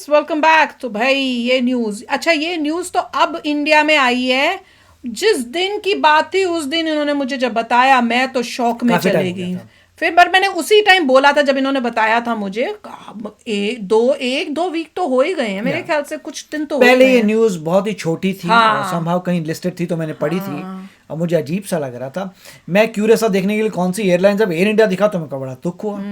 Welcome back. तो भाई ये न्यूज़, अच्छा ये न्यूज़ तो अब इंडिया में आई है। जिस दिन की बात थी उस दिन इन्होंने मुझे जब बताया मैं तो शॉक में काफी टाइम चली हो गया गई। था। फिर पर मैंने उसी टाइम बोला था जब इन्होंने बताया था मुझे। एक दो वीक तो हो ही गए हैं मेरे या ख्याल से, कुछ दिन तो हो ही पहले गए ये हैं। न्यूज़ बहुत ही छोटी थी और हाँ समहाउ कहीं लिस्टेड थी तो मैंने पढ़ी थी हाँ। और मुझे अजीब सा लग रहा था। मैं क्यूरियस था देखने के लिए कौन सी एयरलाइन, जब एयर इंडिया दिखा तो मेरे को बड़ा दुख हुआ।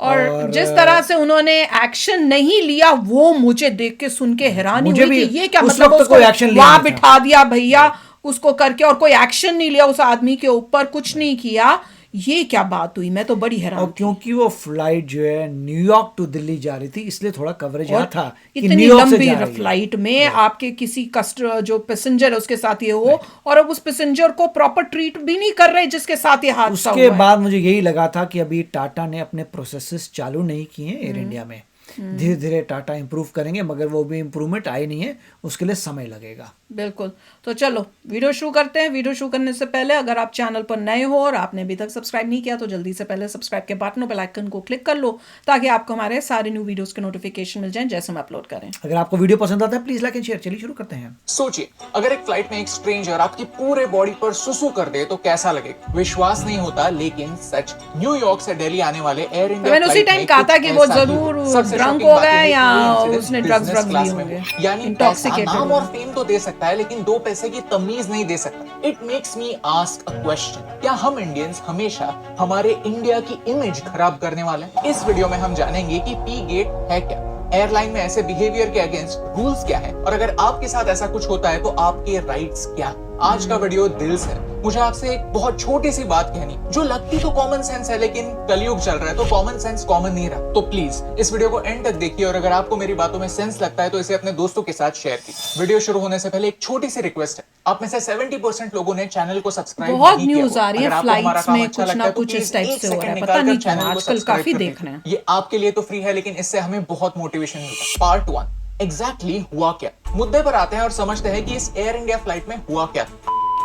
और और जिस तरह से उन्होंने एक्शन नहीं लिया वो मुझे देख के सुन के हैरानी मुझे हुई कि भी ये क्या उस मतलब, वक्त उसको कोई एक्शन लिया वहां नहीं था। बिठा दिया भैया उसको करके, और कोई एक्शन नहीं लिया उस आदमी के ऊपर, कुछ नहीं किया। ये क्या बात हुई, मैं तो बड़ी हैरान और थी। क्योंकि वो फ्लाइट जो है न्यूयॉर्क टू दिल्ली जा रही थी इसलिए थोड़ा कवरेज यहाँ और था कि इतनी न्यूयॉर्क से लंबी जा रही है। फ्लाइट में राइट आपके किसी कस्टर जो पैसेंजर है उसके साथ ये हो, राइट। और अब उस पैसेंजर को प्रॉपर ट्रीट भी नहीं कर रहे जिसके साथ ये हादसा उसके हुआ है। बाद मुझे यही लगा था कि अभी टाटा ने अपने प्रोसेसेस चालू नहीं किए हैं एयर इंडिया में। धीरे धीरे टाटा इंप्रूव करेंगे मगर वो भी इंप्रूवमेंट आई नहीं है, उसके लिए समय लगेगा। बिल्कुल। तो चलो वीडियो शुरू करते हैं। वीडियो शुरू करने से पहले अगर आप चैनल पर नए हो और आपने अभी तक सब्सक्राइब नहीं किया तो जल्दी से पहले सब्सक्राइब के बटन बेल आइकन को क्लिक कर लो ताकि आपको हमारे सारे न्यू वीडियोस के नोटिफिकेशन मिल जाएं जैसे हम अपलोड करें। अगर आपको वीडियो पसंद आता है प्लीज लाइक एंड शेयर। चलिए शुरू करते हैं। सोचिए, अगर एक फ्लाइट में एक स्ट्रेंजर आपकी पूरे बॉडी पर सुसु कर दे तो कैसा लगेगा? विश्वास नहीं होता लेकिन सच। न्यूयॉर्क से दिल्ली आने वाले एयर तो इंडिया मैंने उसी फ्लाइट टाइम में कहा कुछ था कि वो ऐसा ही जरूर हुआ। सबसे ड्रंक शॉकिंग हो बात गया यह है या कि ये उसने इंसिडेंट ड्रग्स बिजनेस लिए क्लास में होंगे, हुआ। यानी पैसा, इंटॉक्सिकेटेड नाम और होंगे। फेम तो दे सकता है लेकिन दो पैसे की तमीज नहीं दे सकता। It makes me ask a question, क्या हम इंडियंस हमेशा हमारे इंडिया की इमेज खराब करने वाले हैं? इस वीडियो में हम जानेंगे कि पी गेट है क्या, एयरलाइन में ऐसे बिहेवियर के अगेंस्ट रूल्स क्या है, और अगर आपके साथ ऐसा कुछ होता है तो आपके राइट्स क्या है। आज का वीडियो दिल से है। मुझे आपसे एक बहुत छोटी सी बात कहनी, जो लगती तो कॉमन सेंस है लेकिन कलयुग चल रहा है तो कॉमन सेंस कॉमन नहीं रहा। तो प्लीज इस वीडियो को एंड तक देखिए और अगर आपको मेरी बातों में सेंस लगता है तो इसे अपने दोस्तों के साथ शेयर कीजिए। वीडियो शुरू होने से पहले एक छोटी सी रिक्वेस्ट है, आप में से 70% लोगों ने चैनल को सब्सक्राइब बहुत नहीं किया न्यूज हुआ। आ रही अगर है आपको हमारा फ्लाइट्स काम में, अच्छा कुछ लगता ना है तो कुछ इस प्लीज टाइप एक से हो रहा सेकंड है, पता निकाल नहीं कर क्यों चैनल को आजकल सब्सक्राइब काफी कर देख रहे हैं। दीजिए। ये आपके लिए तो फ्री है लेकिन इससे हमें बहुत मोटिवेशन मिलता है। पार्ट 1, एग्जैक्टली हुआ क्या। मुद्दे पर आते हैं और समझते हैं कि इस एयर इंडिया फ्लाइट में हुआ क्या।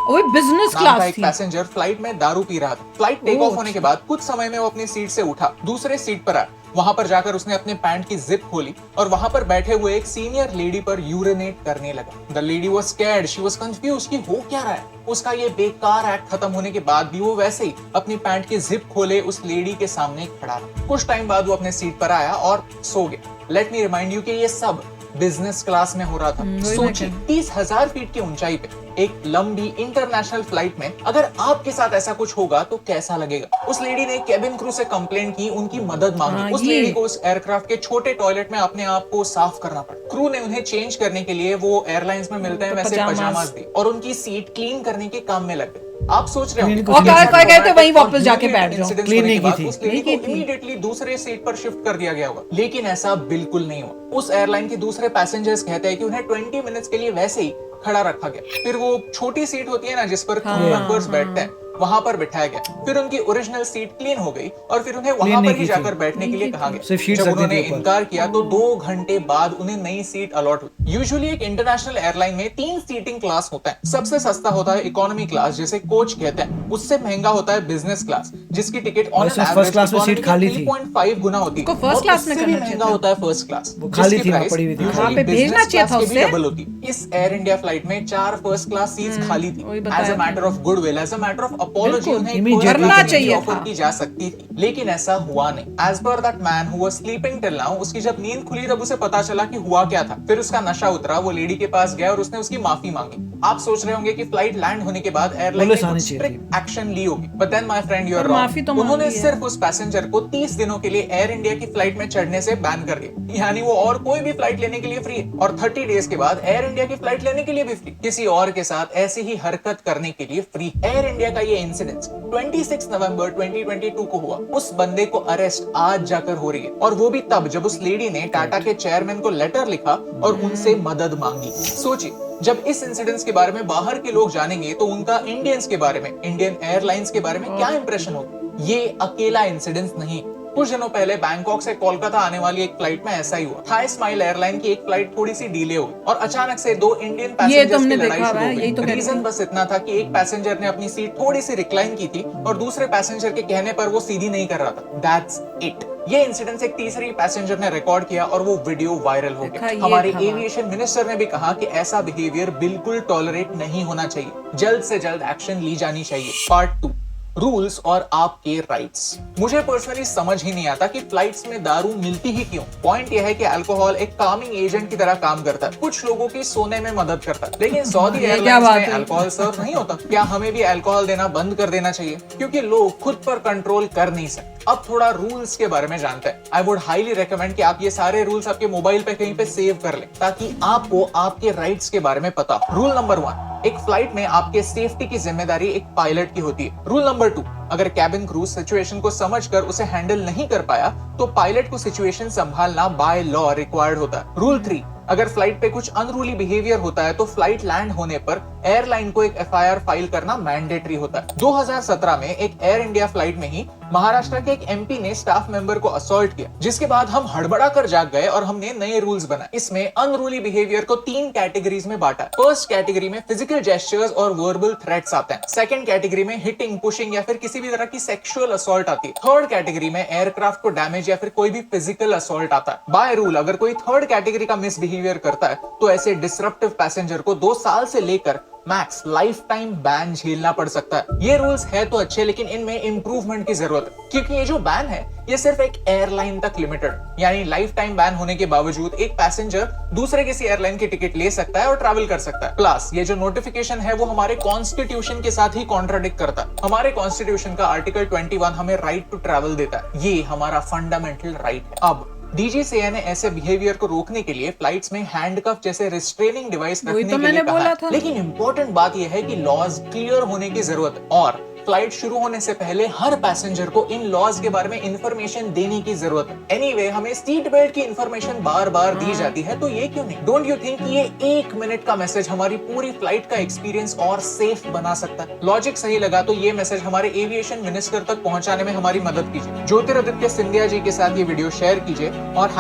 वो बिजनेस नाम का क्लास एक थी। पैसेंजर फ्लाइट में दारू पी रहा था। फ्लाइट टेक ऑफ होने के बाद कुछ समय में वो अपनी सीट से उठा, दूसरे सीट पर आया। वहां पर जाकर उसने अपने पैंट की जिप खोली और वहां पर बैठे हुए एक सीनियर लेडी पर यूरिनेट करने लगा। The lady was scared, she was confused कि हो क्या रहा है। उसका ये बेकार एक्ट खत्म होने के बाद भी वो वैसे ही अपनी पैंट की जिप खोले उस लेडी के सामने खड़ा रहा। कुछ टाइम बाद वो अपने सीट पर आया और सो गया। लेट मी रिमाइंड यू कि ये सब बिजनेस क्लास में हो रहा था। सोचिए, 30,000 फीट की ऊंचाई पे एक लंबी इंटरनेशनल फ्लाइट में अगर आपके साथ ऐसा कुछ होगा तो कैसा लगेगा। उस लेडी ने केबिन क्रू से कंप्लेंट की, उनकी मदद मांगी। उस लेडी को उस एयरक्राफ्ट के छोटे टॉयलेट में अपने आप को साफ करना पड़ा। क्रू ने उन्हें चेंज करने के लिए वो एयरलाइंस में मिलते हैं वैसे पजामास दी और उनकी सीट क्लीन करने के काम में लग गए। आप सोच रहे होंगे और कहते वहीं वापस जाके बैठ जाओ। क्लीन नहीं की थी। उस लेडी को इमीडिएटली दूसरे सीट पर शिफ्ट कर दिया गया होगा, लेकिन ऐसा बिल्कुल नहीं हुआ। उस एयरलाइन के दूसरे पैसेंजर्स कहते हैं कि उन्हें 20 मिनट्स के लिए वैसे ही खड़ा रखा गया। फिर वो छोटी सीट होती है ना जिस पर क्रू मेंबर्स बैठते हैं, वहां पर बिठाया गया। फिर उनकी ओरिजिनल सीट क्लीन हो गई और फिर उन्हें वहां पर ही जाकर बैठने के लिए कहा गया। जब उन्होंने इनकार किया तो 2 घंटे बाद उन्हें नई सीट अलॉट हुई। यूजुअली एक इंटरनेशनल एयरलाइन में 3 सीटिंग क्लास होता है। सबसे सस्ता होता है इकोनॉमी क्लास जिसे कोच कहते हैं, उससे महंगा होता है बिजनेस क्लास जिसकी ticket on an average class में सीट खाली थी। 3.5 गुना होती है। फर्स्ट क्लास में भी महंगा होता है फर्स्ट क्लास, वो खाली थी, प्राइस पड़ी हुई थी। वहां पे भेजना चाहिए था उससे। डबल होती। इस एयर इंडिया फ्लाइट में 4 फर्स्ट क्लास सीट्स खाली थी। As a matter of goodwill, as a matter of apology उन्हें करना चाहिए ऑफर की जा सकती थी, लेकिन ऐसा हुआ नहीं। As per that man who was sleeping till now, उसकी जब नींद खुली तब उसे पता चला कि हुआ क्या था। फिर उसका नशा उतरा, वो लेडी के पास गया और उसने उसकी माफी मांगी। आप सोच रहे होंगे कि फ्लाइट लैंड होने के बाद एयरलाइन ने कुछ स्ट्रिक्ट एक्शन ली होगी, but then my friend you are wrong. उन्होंने सिर्फ उस पैसेंजर को 30 दिनों के लिए एयर इंडिया की फ्लाइट में चढ़ने से बैन कर दिया, यानी वो और कोई भी फ्लाइट लेने के लिए फ्री है और 30 डेज के बाद एयर इंडिया की फ्लाइट लेने के लिए भी फ्री, किसी और के साथ ऐसी ही हरकत करने के लिए फ्री। एयर इंडिया का ये इंसिडेंट 26 नवंबर 2022 को हुआ। उस बंदे को अरेस्ट आज जाकर हो रही है और वो भी तब जब उस लेडी ने टाटा के चेयरमैन को लेटर लिखा और उनसे मदद मांगी। सोचिए, जब इस इंसिडेंट्स के बारे में बाहर के लोग जानेंगे तो उनका इंडियंस के बारे में, इंडियन एयरलाइंस के बारे में क्या इंप्रेशन होगा। ये अकेला इंसिडेंस नहीं। कुछ दिनों पहले बैंकॉक से कोलकाता आने वाली एक फ्लाइट में ऐसा ही हुआ। थाई स्माइल एयरलाइन की एक फ्लाइट थोड़ी सी डिले हुई और अचानक से 2 इंडियन पैसेंजर्स की लड़ाई शुरू हो गई। रीजन बस इतना था कि एक पैसेंजर ने अपनी सीट थोड़ी सी रिक्लाइन की थी और दूसरे पैसेंजर के कहने पर वो सीधी नहीं कर रहा था। That's it. ये इंसिडेंट एक तीसरी पैसेंजर ने रिकॉर्ड किया और वो वीडियो वायरल हो देखा, गया। ये हमारे था बात। एविएशन मिनिस्टर ने भी कहा कि ऐसा बिहेवियर बिल्कुल टॉलरेट नहीं होना चाहिए, जल्द से जल्द एक्शन ली जानी चाहिए। पार्ट 2, रूल्स और आपके राइट्स। मुझे पर्सनली समझ ही नहीं आता कि फ्लाइट्स में दारू मिलती ही क्यों। पॉइंट यह है कि अल्कोहल एक कामिंग एजेंट की तरह काम करता है, कुछ लोगों की सोने में मदद करता है, लेकिन सऊदी ये क्या एयरलाइंस बात में हुई? अल्कोहल सर्व नहीं होता। क्या हमें भी अल्कोहल देना बंद कर देना चाहिए? क्योंकि लोग खुद पर कंट्रोल कर नहीं सकते। अब थोड़ा रूल्स के बारे में जानते हैं। आई वुड हाईली रेकमेंड कि आप ये सारे रूल्स आपके मोबाइल पे कहीं पे सेव कर लें, ताकि आपको आपके राइट्स के बारे में पता हो। रूल नंबर 1, एक फ्लाइट में आपके सेफ्टी की जिम्मेदारी एक पायलट की होती है। रूल नंबर 2, अगर कैबिन क्रू सिचुएशन को समझकर उसे हैंडल नहीं कर पाया तो पायलट को सिचुएशन संभालना बाय लॉ रिक्वायर्ड होता है। रूल 3, अगर फ्लाइट पे कुछ अनरूली बिहेवियर होता है तो फ्लाइट लैंड होने पर एयरलाइन को एक एफआईआर फाइल करना मैंडेटरी होता है। 2017 में एक एयर इंडिया फ्लाइट में ही महाराष्ट्र के एक एमपी ने स्टाफ मेंबर को असॉल्ट किया, जिसके बाद हम हड़बड़ा कर जाग गए और हमने नए रूल्स बनाए। इसमें अनरूली बिहेवियर को 3 कैटेगरीज में बांटा। फर्स्ट कैटेगरी में फिजिकल जेस्चर्स और वर्बल थ्रेट्स आते हैं। सेकंड कैटेगरी में हिटिंग, पुशिंग या फिर किसी भी तरह की सेक्सुअल असॉल्ट आती है। थर्ड कैटेगरी में एयरक्राफ्ट को डैमेज या फिर कोई भी फिजिकल असॉल्ट आता है। बाय रूल अगर कोई थर्ड कैटेगरी का मिसबिहेवियर करता है तो ऐसे डिसरप्टिव पैसेंजर को 2 साल से लेकर मैक्स लाइफ टाइम बैन झेलना पड़ सकता है। ये रूल्स है तो अच्छे, लेकिन इनमें इंप्रूवमेंट की जरूरत है, क्योंकि ये जो बैन है ये सिर्फ एक एयरलाइन तक लिमिटेड, यानी लाइफ टाइम बैन होने के बावजूद एक पैसेंजर दूसरे किसी एयरलाइन की टिकट ले सकता है और ट्रैवल कर सकता है। प्लस ये जो नोटिफिकेशन है वो हमारे कॉन्स्टिट्यूशन के साथ ही कॉन्ट्राडिक्ट करता है। हमारे कॉन्स्टिट्यूशन का आर्टिकल 21 हमें राइट टू ट्रैवल देता है, ये हमारा फंडामेंटल राइट है। अब डीजीसीए ने ऐसे बिहेवियर को रोकने के लिए फ्लाइट्स में हैंडकफ जैसे रिस्ट्रेनिंग डिवाइस रखने के लिए कहा है। लेकिन इंपॉर्टेंट बात यह है कि लॉज क्लियर होने की जरूरत है और फ्लाइट शुरू होने से पहले हर पैसेंजर को इन लॉज के बारे में इंफॉर्मेशन देने की जरूरत है। एनीवे, हमें सीट बेल्ट की इंफॉर्मेशन बार बार दी जाती है, तो ये क्यों नहीं? डोंट यू थिंक ये 1 मिनट का मैसेज हमारी पूरी फ्लाइट का एक्सपीरियंस और सेफ बना सकता है? लॉजिक सही लगा तो ये मैसेज हमारे एविएशन मिनिस्टर तक पहुंचाने में हमारी मदद कीजिए। ज्योतिरादित्य सिंधिया जी के साथ ये वीडियो शेयर कीजिए और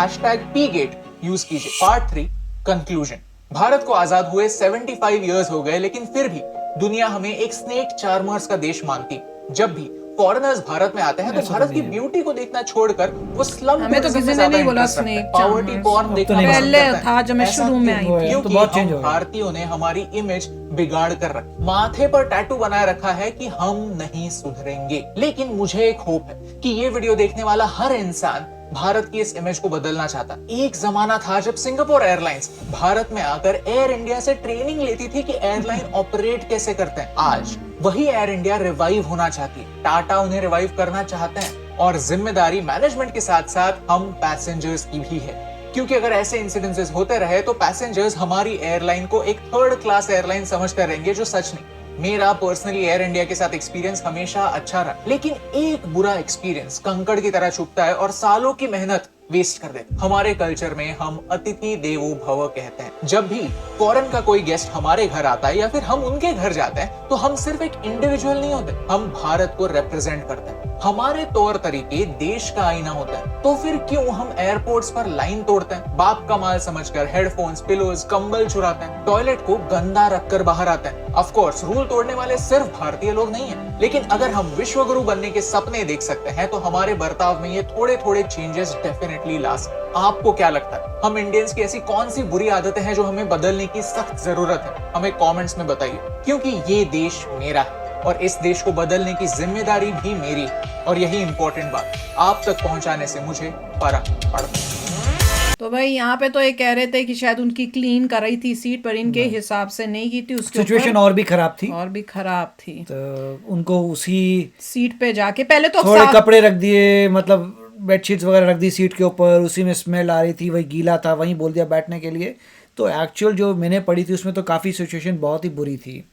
#PGate यूज कीजिए। Part 3, conclusion. भारत को आजाद हुए 75 इयर्स हो गए, लेकिन फिर भी दुनिया हमें एक स्नेक चार्मर्स का देश मानती। जब भी फॉरेनर्स भारत में आते हैं तो भारत की ब्यूटी को देखना छोड़कर वो स्लम हमें तो किसी ने नहीं बोला स्नेक पॉवर्टी पॉर्न देखना पहले था जब मैं शुरू में आई थी। क्योंकि हम भारतीयों ने हमारी इमेज बिगाड़ कर रखी। माथे पर टैटू बनाए रखा है कि हम नहीं सुधरेंगे। लेकिन मुझे एक होप है कि ये वीडियो देखने वाला हर इंसान भारत की इस इमेज को बदलना चाहता। एक जमाना था जब सिंगापुर एयरलाइंस भारत में आकर एयर इंडिया से ट्रेनिंग लेती थी कि एयरलाइन ऑपरेट कैसे करते हैं। आज वही एयर इंडिया रिवाइव होना चाहती है। टाटा उन्हें रिवाइव करना चाहते हैं और जिम्मेदारी मैनेजमेंट के साथ साथ हम पैसेंजर्स की भी है, क्योंकि अगर ऐसे इंसिडेंसेस होते रहे तो पैसेंजर्स हमारी एयरलाइन को एक थर्ड क्लास एयरलाइन समझते रहेंगे, जो सच नहीं। मेरा पर्सनली एयर इंडिया के साथ एक्सपीरियंस हमेशा अच्छा रहा, लेकिन एक बुरा एक्सपीरियंस कंकड़ की तरह छुपता है और सालों की मेहनत वेस्ट कर देते। हमारे कल्चर में हम अतिथि देवो भव कहते हैं। जब भी फॉरेन का कोई गेस्ट हमारे घर आता है या फिर हम उनके घर जाते हैं तो हम सिर्फ एक इंडिविजुअल नहीं होते, हम भारत को रिप्रेजेंट करते हैं। हमारे तौर तरीके देश का आईना होता है, तो फिर क्यों हम एयरपोर्ट्स पर लाइन तोड़ते हैं, बाप का माल समझकर हेडफोन्स, पिलोज, कंबल चुराते हैं, टॉयलेट को गंदा रखकर बाहर आते हैं। ऑफ कोर्स रूल तोड़ने वाले सिर्फ भारतीय लोग नहीं हैं, लेकिन अगर हम विश्व गुरु बनने के सपने देख सकते हैं तो हमारे बर्ताव में ये थोड़े थोड़े चेंजेस डेफिनेटली ला सकते हैं। आपको क्या लगता है, हम इंडियंस की ऐसी कौन सी बुरी आदतें हैं जो हमें बदलने की सख्त जरूरत है? हमें कमेंट्स में बताइए, क्योंकि ये देश मेरा है और इस देश को बदलने की जिम्मेदारी भी मेरी है। और यही इंपॉर्टेंट बात आप तक पहुंचाने से मुझे फर्क पड़ता है। तो भाई यहाँ पे तो ये कह रहे थे कि शायद उनकी क्लीन कर रही थी सीट, पर इनके हिसाब से नहीं की थी। उसके सिचुएशन और भी खराब थी तो उनको उसी सीट पे जाके पहले तो थोड़े कपड़े रख दिए, मतलब बेडशीट्स वगैरह रख दी सीट के ऊपर, उसी में स्मेल आ रही थी, वही गीला था, वहीं बोल दिया बैठने के लिए। तो एक्चुअल जो मैंने पढ़ी थी उसमें तो काफ़ी सिचुएशन बहुत ही बुरी थी।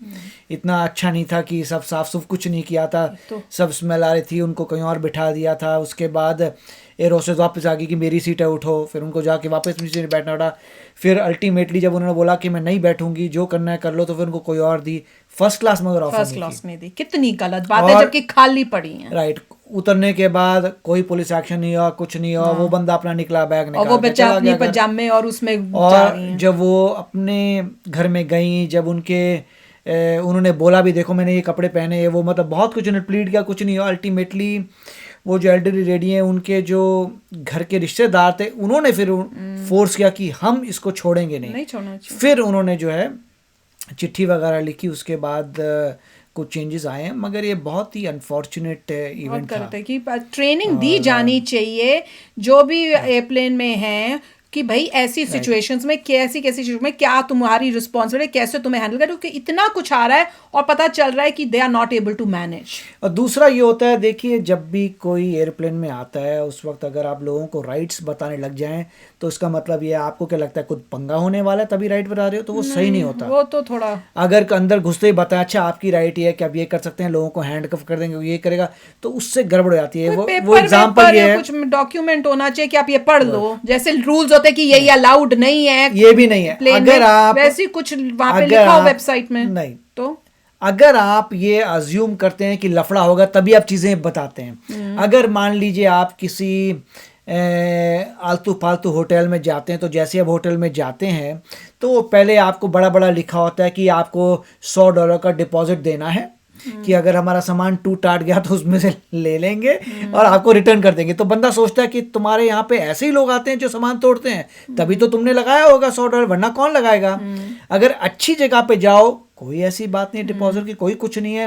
इतना अच्छा नहीं था कि सब साफ सुफ कुछ नहीं किया था, सब स्मेल आ रही थी, उनको कहीं और बिठा दिया था। उसके बाद एयर होस्टेस वापस आ गई कि मेरी सीट है उठो, फिर उनको जाके वापस मेरी सीट बैठना पड़ा। फिर अल्टीमेटली जब उन्होंने बोला कि मैं नहीं बैठूंगी, जो करना है कर लो, तो फिर उनको कोई और दी फर्स्ट क्लास, मगर फर्स्ट क्लास में दी। कितनी गलत बात है जबकि खाली पड़ी है। राइट, उतरने के बाद कोई पुलिस एक्शन नहीं हुआ, कुछ नहीं हुआ। वो बंदा अपना निकला, बैग निकाला, और वो बच्चा अपने पजामे और उसमें और जब वो अपने घर में गई, जब उन्होंने बोला भी देखो मैंने ये कपड़े पहने हैं, वो मतलब बहुत कुछ उन्होंने प्लीड किया, कुछ नहीं हुआ। अल्टीमेटली वो जो एल्डरली लेडी हैं उनके जो घर के रिश्तेदार थे उन्होंने फिर फोर्स किया कि हम इसको छोड़ेंगे नहीं छोड़ना चाहिए। फिर उन्होंने जो है चिट्ठी वगैरह लिखी, उसके बाद कुछ चेंजेस आए हैं, मगर ये बहुत ही अनफॉर्चुनेट इवेंट था। करते कि ट्रेनिंग दी जानी चाहिए जो भी एयरप्लेन में हैं कि भाई ऐसी सिचुएशंस में कैसी सिचुएशन में क्या तुम्हारी रिस्पॉन्सिबिलिटी, कैसे तुम्हें हैंडल करो, क्योंकि इतना कुछ आ रहा है और पता चल रहा है कि they are not able to manage. और दूसरा ये होता है, देखिए जब भी कोई एयरप्लेन में आता है उस वक्त अगर आप लोगों को राइट्स बताने लग जाएं तो इसका मतलब ये आपको क्या लगता है कुछ पंगा होने वाला है तभी राइट बता रहे हो, तो वो सही नहीं होता। वो तो थोड़ा अगर अंदर घुसते ही बताया अच्छा आपकी राइट ये है कि आप ये कर सकते हैं, लोगों को हैंडकफ कर देंगे, ये करेगा, तो उससे गड़बड़ हो जाती है। वो एग्जांपल ये है, कुछ डॉक्यूमेंट होना चाहिए कि आप ये पढ़ लो, जैसे रूल्स होते हैं कि ये अलाउड नहीं है, ये भी नहीं है। अगर आप वैसे कुछ वहां पे लिखा हो वेबसाइट में, नहीं तो अगर आप ये अज्यूम करते हैं कि लफड़ा होगा तभी आप चीज़ें बताते हैं। अगर मान लीजिए आप किसी आलतू फालतू होटल में जाते हैं, तो जैसे आप होटल में जाते हैं तो पहले आपको बड़ा बड़ा लिखा होता है कि आपको $100 का डिपॉजिट देना है कि अगर हमारा सामान टूट टाट गया तो उसमें से ले लेंगे और आपको रिटर्न कर देंगे। तो बंदा सोचता है कि तुम्हारे यहाँ पे ऐसे ही लोग आते हैं जो सामान तोड़ते हैं, तभी तो तुमने लगाया होगा $100, वरना कौन लगाएगा। अगर अच्छी जगह पे जाओ कोई ऐसी बात नहीं, डिपॉजिट की कोई कुछ नहीं है,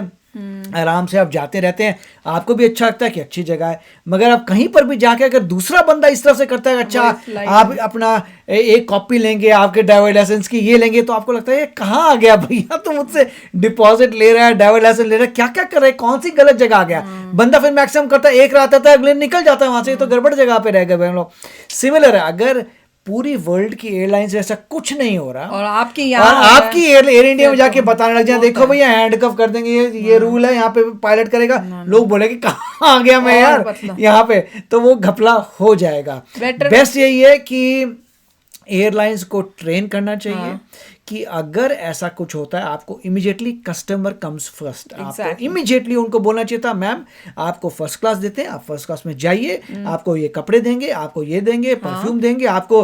आराम से आप जाते रहते हैं, आपको भी अच्छा लगता है कि अच्छी जगह है। मगर आप कहीं पर भी जाके अगर दूसरा बंदा इस तरह से करता है अच्छा आप अपना एक कॉपी लेंगे आपके ड्राइवर लाइसेंस की, ये लेंगे, तो आपको लगता है ये कहाँ आ गया भैया, तो मुझसे डिपॉजिट ले रहा है, ड्राइवर लाइसेंस ले रहा है, क्या क्या कर रहा है, कौन सी गलत जगह आ गया। बंदा फिर मैक्सिमम करता है, एक रात आता है, अगले निकल जाता है वहां से, तो गड़बड़ जगह पे रह गए हम लोग। सिमिलर है, अगर पूरी वर्ल्ड की एयरलाइंस से ऐसा कुछ नहीं हो रहा और आपकी एयर इंडिया में जाके बताने लग जाए देखो भैया हैंडकफ कर देंगे, ये रूल है, यहाँ पे पायलट करेगा, लोग बोलेंगे कहाँ आ गया मैं यार यहाँ पे, तो वो घपला हो जाएगा। बेस्ट यही है कि एयरलाइंस को ट्रेन करना चाहिए कि अगर ऐसा कुछ होता है आपको इमीडिएटली कस्टमर कम्स फर्स्ट, आपको इमीडिएटली उनको बोलना चाहिए था मैम आपको फर्स्ट क्लास देते हैं, आप फर्स्ट क्लास में जाइए, आपको ये कपड़े देंगे, आपको ये देंगे, परफ्यूम देंगे, आपको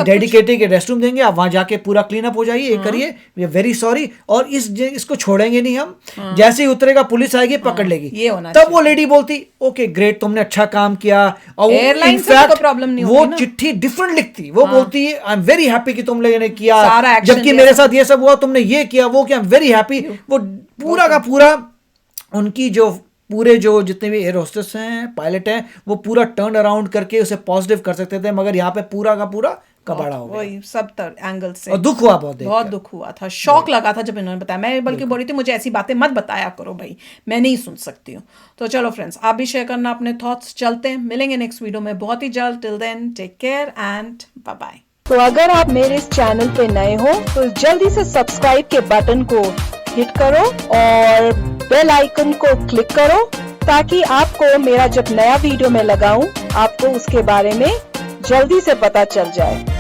डेडिकेटेड रेस्टरूम देंगे, आप वहां जाके पूरा क्लीन अप हो जाइए, ये करिए, वी आर वेरी सॉरी, और इसको छोड़ेंगे नहीं हम, जैसे ही उतरेगा पुलिस आएगी पकड़ लेगी, तब वो लेडी बोलती ओके ग्रेट तुमने अच्छा काम किया, और इनफैक्ट वो चिट्ठी डिफरेंट लिखती, वो बोलती आई एम वेरी हैप्पी कि तुम लोगों ने किया, जबकि मेरे साथ ये सब हुआ, तुमने ये किया वो किया, वेरी हैप्पी। वो पूरा का पूरा उनकी जो पूरे जो जितने भी एयर होस्टेस हैं, पायलट हैं, वो पूरा टर्न अराउंड करके उसे पॉजिटिव कर सकते थे, मगर यहाँ पे पूरा का पूरा कबाड़ा हो गया। वही सब एंगल से और दुख हुआ, बहुत दुख हुआ था, शॉक लगा था जब इन्होंने बताया। मैं बल्कि बोल रही थी मुझे ऐसी बातें मत बताया करो भाई, मैं नहीं सुन सकती हूँ। तो चलो फ्रेंड्स, आप भी शेयर करना अपने थॉट्स। चलते हैं, मिलेंगे नेक्स्ट वीडियो में बहुत ही जल्द। Till then take care and bye bye. तो अगर आप मेरे इस चैनल पे नए हो तो जल्दी से सब्सक्राइब के बटन को हिट करो और बेल आइकन को क्लिक करो ताकि आपको मेरा जब नया वीडियो मैं लगाऊं आपको उसके बारे में जल्दी से पता चल जाए।